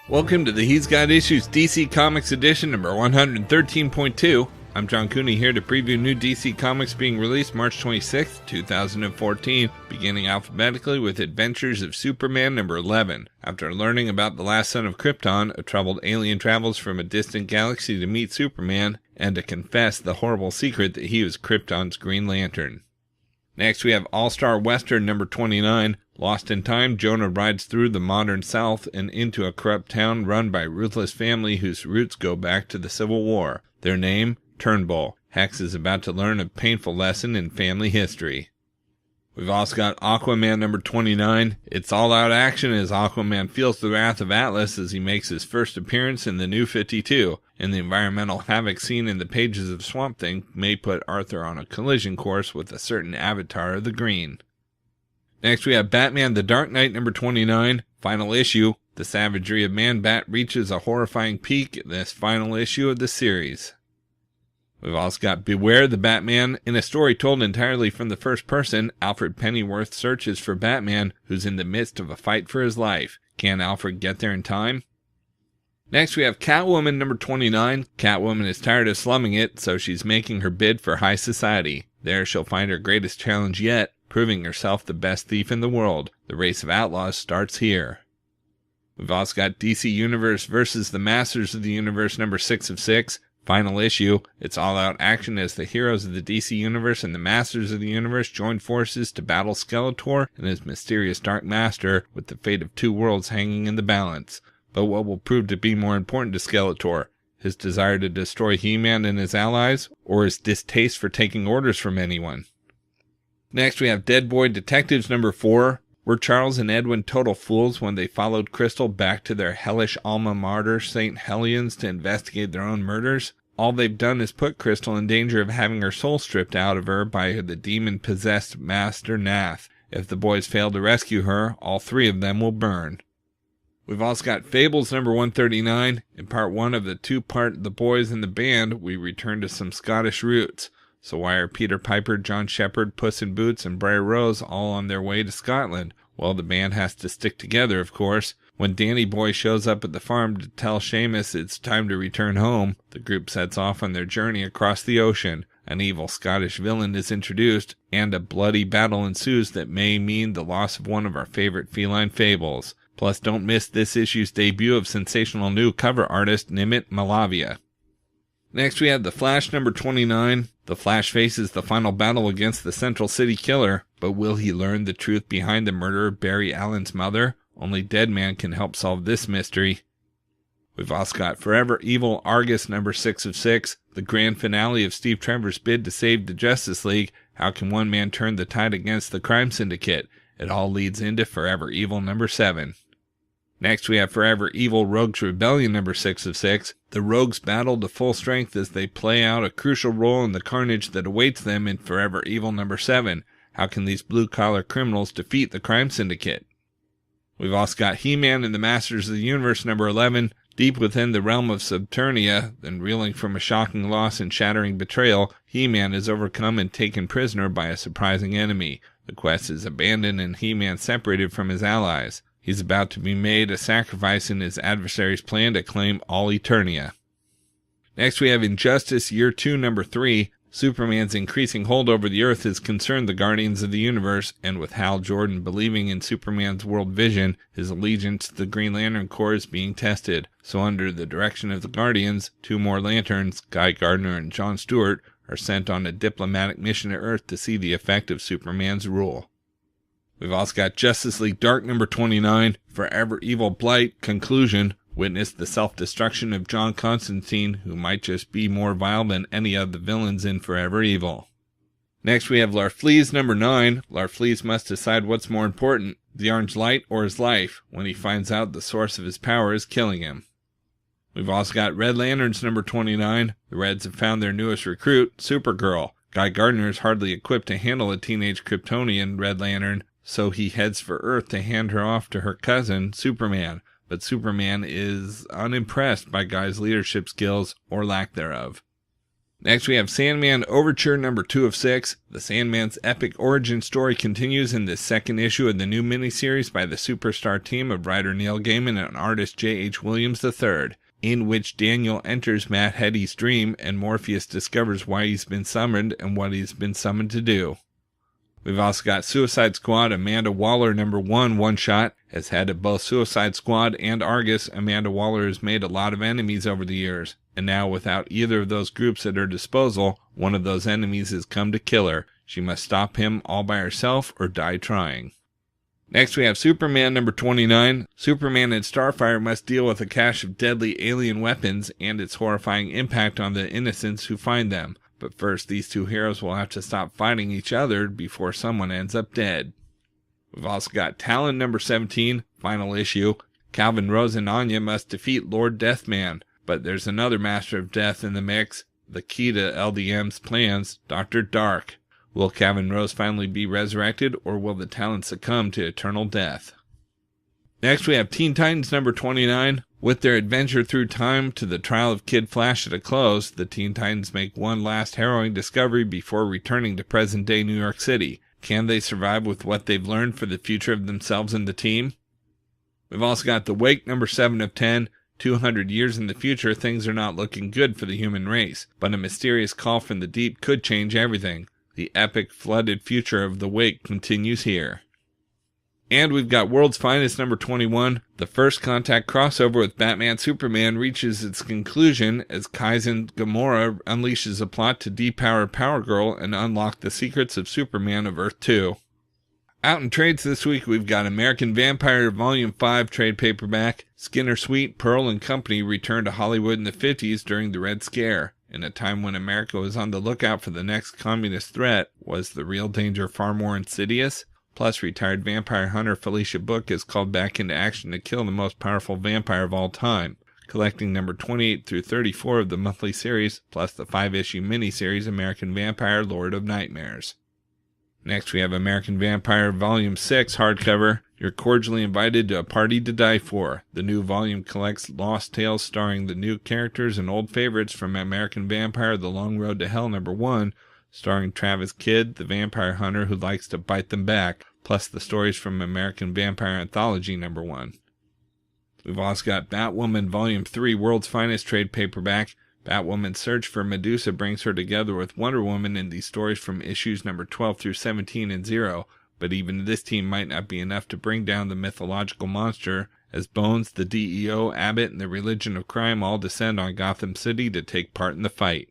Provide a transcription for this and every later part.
Welcome to the He's Got Issues DC Comics Edition number 113.2. I'm John Cooney here to preview new DC Comics being released March 26, 2014, beginning alphabetically with Adventures of Superman number 11. After learning about the last son of Krypton, a troubled alien travels from a distant galaxy to meet Superman and to confess the horrible secret that he was Krypton's Green Lantern. Next we have All-Star Western number 29. Lost in time, Jonah rides through the modern South and into a corrupt town run by a ruthless family whose roots go back to the Civil War. Their name, Turnbull. Hex is about to learn a painful lesson in family history. We've also got Aquaman number 29. It's all-out action as Aquaman feels the wrath of Atlas as he makes his first appearance in the New 52, and the environmental havoc seen in the pages of Swamp Thing may put Arthur on a collision course with a certain avatar of the Green. Next we have Batman The Dark Knight number 29, final issue. The savagery of Man-Bat reaches a horrifying peak in this final issue of the series. We've also got Beware the Batman. In a story told entirely from the first person, Alfred Pennyworth searches for Batman, who's in the midst of a fight for his life. Can Alfred get there in time? Next we have Catwoman number 29. Catwoman is tired of slumming it, so she's making her bid for high society. There she'll find her greatest challenge yet, proving herself the best thief in the world. The race of outlaws starts here. We've also got DC Universe versus the Masters of the Universe number 6 of 6. Final issue. It's all-out action as the heroes of the DC Universe and the Masters of the Universe join forces to battle Skeletor and his mysterious Dark Master, with the fate of two worlds hanging in the balance. But what will prove to be more important to Skeletor? His desire to destroy He-Man and his allies, or his distaste for taking orders from anyone? Next we have Dead Boy Detectives number 4. Were Charles and Edwin total fools when they followed Crystal back to their hellish alma mater, St. Helens, to investigate their own murders? All they've done is put Crystal in danger of having her soul stripped out of her by the demon-possessed Master Nath. If the boys fail to rescue her, all three of them will burn. We've also got Fables number 139. In part 1 of the two-part The Boys and the Band, we return to some Scottish roots. So why are Peter Piper, John Shepherd, Puss in Boots, and Briar Rose all on their way to Scotland? Well, the band has to stick together, of course. When Danny Boy shows up at the farm to tell Seamus it's time to return home, the group sets off on their journey across the ocean. An evil Scottish villain is introduced, and a bloody battle ensues that may mean the loss of one of our favorite feline fables. Plus, don't miss this issue's debut of sensational new cover artist Nimit Malavia. Next we have The Flash number 29. The Flash faces the final battle against the Central City Killer, but will he learn the truth behind the murder of Barry Allen's mother? Only Deadman can help solve this mystery. We've also got Forever Evil A.R.G.U.S number 6 of 6, the grand finale of Steve Trevor's bid to save the Justice League. How can one man turn the tide against the crime syndicate? It all leads into Forever Evil number 7. Next we have Forever Evil Rogues Rebellion number 6 of 6. The Rogues battle to full strength as they play out a crucial role in the carnage that awaits them in Forever Evil number 7. How can these blue-collar criminals defeat the crime syndicate? We've also got He-Man and the Masters of the Universe number 11. Deep within the realm of Subternia, then reeling from a shocking loss and shattering betrayal, He-Man is overcome and taken prisoner by a surprising enemy. The quest is abandoned and He-Man separated from his allies. He's about to be made a sacrifice in his adversary's plan to claim all Eternia. Next we have Injustice Year 2 number 3. Superman's increasing hold over the Earth has concerned the Guardians of the Universe, and with Hal Jordan believing in Superman's world vision, his allegiance to the Green Lantern Corps is being tested. So under the direction of the Guardians, 2 more Lanterns, Guy Gardner and John Stewart, are sent on a diplomatic mission to Earth to see the effect of Superman's rule. We've also got Justice League Dark number 29, Forever Evil Blight, Conclusion. Witness the self-destruction of John Constantine, who might just be more vile than any of the villains in Forever Evil. Next we have Larfleeze number 9. Larfleeze must decide what's more important, the orange light or his life, when he finds out the source of his power is killing him. We've also got Red Lanterns number 29. The Reds have found their newest recruit, Supergirl. Guy Gardner is hardly equipped to handle a teenage Kryptonian Red Lantern, so he heads for Earth to hand her off to her cousin, Superman. But Superman is unimpressed by Guy's leadership skills or lack thereof. Next we have Sandman Overture number 2 of 6. The Sandman's epic origin story continues in this second issue of the new miniseries by the superstar team of writer Neil Gaiman and artist J.H. Williams III, in which Daniel enters Matt Hetty's dream and Morpheus discovers why he's been summoned and what he's been summoned to do. We've also got Suicide Squad Amanda Waller number 1 one-shot. As head of both Suicide Squad and Argus, Amanda Waller has made a lot of enemies over the years, and now without either of those groups at her disposal, one of those enemies has come to kill her. She must stop him all by herself or die trying. Next we have Superman number 29. Superman and Starfire must deal with a cache of deadly alien weapons and its horrifying impact on the innocents who find them. But first, these two heroes will have to stop fighting each other before someone ends up dead. We've also got Talon number 17, final issue. Calvin Rose and Anya must defeat Lord Deathman, but there's another Master of Death in the mix, the key to LDM's plans, Dr. Dark. Will Calvin Rose finally be resurrected, or will the Talon succumb to eternal death? Next we have Teen Titans number 29. With their adventure through time to the trial of Kid Flash at a close, the Teen Titans make one last harrowing discovery before returning to present-day New York City. Can they survive with what they've learned for the future of themselves and the team? We've also got The Wake number 7 of 10. 200 years in the future, things are not looking good for the human race, but a mysterious call from the deep could change everything. The epic flooded future of The Wake continues here. And we've got World's Finest number 21. The First Contact crossover with Batman Superman reaches its conclusion as Kaizen Gamora unleashes a plot to depower Power Girl and unlock the secrets of Superman of Earth 2. Out in trades this week, we've got American Vampire Volume 5 trade paperback. Skinner Sweet, Pearl and Company returned to Hollywood in the 50s during the Red Scare. In a time when America was on the lookout for the next communist threat, was the real danger far more insidious? Plus, retired vampire hunter Felicia Book is called back into action to kill the most powerful vampire of all time, collecting number 28 through 34 of the monthly series, plus the 5-issue miniseries American Vampire Lord of Nightmares. Next we have American Vampire Volume 6 hardcover. You're cordially invited to a party to die for. The new volume collects lost tales starring the new characters and old favorites from American Vampire The Long Road to Hell number 1, starring Travis Kidd, the vampire hunter who likes to bite them back, plus the stories from American Vampire Anthology number 1. We've also got Batwoman Volume 3 World's Finest trade paperback. Batwoman's search for Medusa brings her together with Wonder Woman in these stories from issues number 12 through 17 and 0, but even this team might not be enough to bring down the mythological monster, as Bones, the DEO, Abbott, and the Religion of Crime all descend on Gotham City to take part in the fight.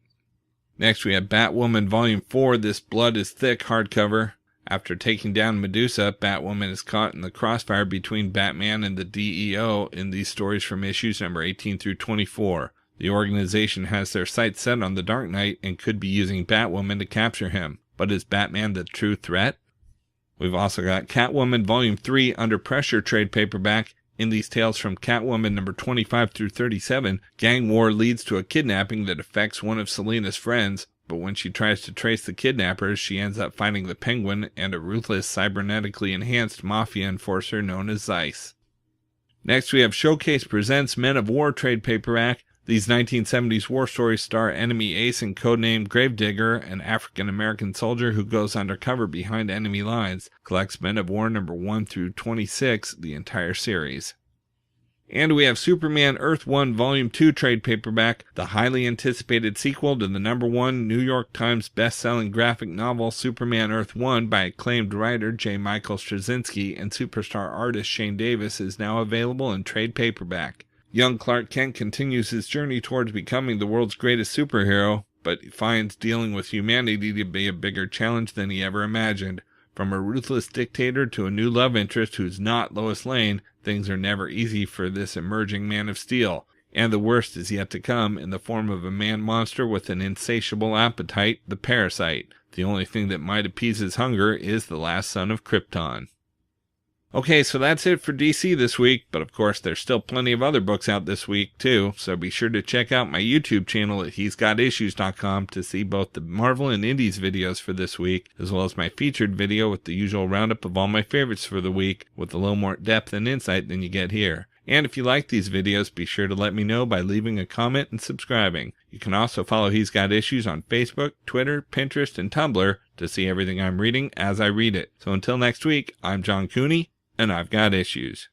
Next we have Batwoman Volume 4, This Blood is Thick hardcover. After taking down Medusa, Batwoman is caught in the crossfire between Batman and the DEO in these stories from issues number 18 through 24. The organization has their sights set on the Dark Knight and could be using Batwoman to capture him. But is Batman the true threat? We've also got Catwoman Volume 3 Under Pressure trade paperback. In these tales from Catwoman number 25 through 37, gang war leads to a kidnapping that affects one of Selina's friends, but when she tries to trace the kidnappers, she ends up finding the Penguin and a ruthless cybernetically enhanced mafia enforcer known as Zeiss. Next we have Showcase Presents Men of War trade paperback. These 1970s war stories star enemy ace and codename Gravedigger, an African-American soldier who goes undercover behind enemy lines, collects Men of War number 1 through 26, the entire series. And we have Superman Earth 1 Volume 2 trade paperback, the highly anticipated sequel to the number 1 New York Times best-selling graphic novel Superman Earth 1 by acclaimed writer J. Michael Straczynski and superstar artist Shane Davis is now available in trade paperback. Young Clark Kent continues his journey towards becoming the world's greatest superhero, but finds dealing with humanity to be a bigger challenge than he ever imagined. From a ruthless dictator to a new love interest who's not Lois Lane, things are never easy for this emerging Man of Steel, and the worst is yet to come in the form of a man-monster with an insatiable appetite, the Parasite. The only thing that might appease his hunger is the last son of Krypton. Okay, so that's it for DC this week, but of course there's still plenty of other books out this week too, so be sure to check out my YouTube channel at he'sgotissues.com to see both the Marvel and Indies videos for this week, as well as my featured video with the usual roundup of all my favorites for the week, with a little more depth and insight than you get here. And if you like these videos, be sure to let me know by leaving a comment and subscribing. You can also follow He's Got Issues on Facebook, Twitter, Pinterest, and Tumblr to see everything I'm reading as I read it. So until next week, I'm John Cooney, and I've got issues.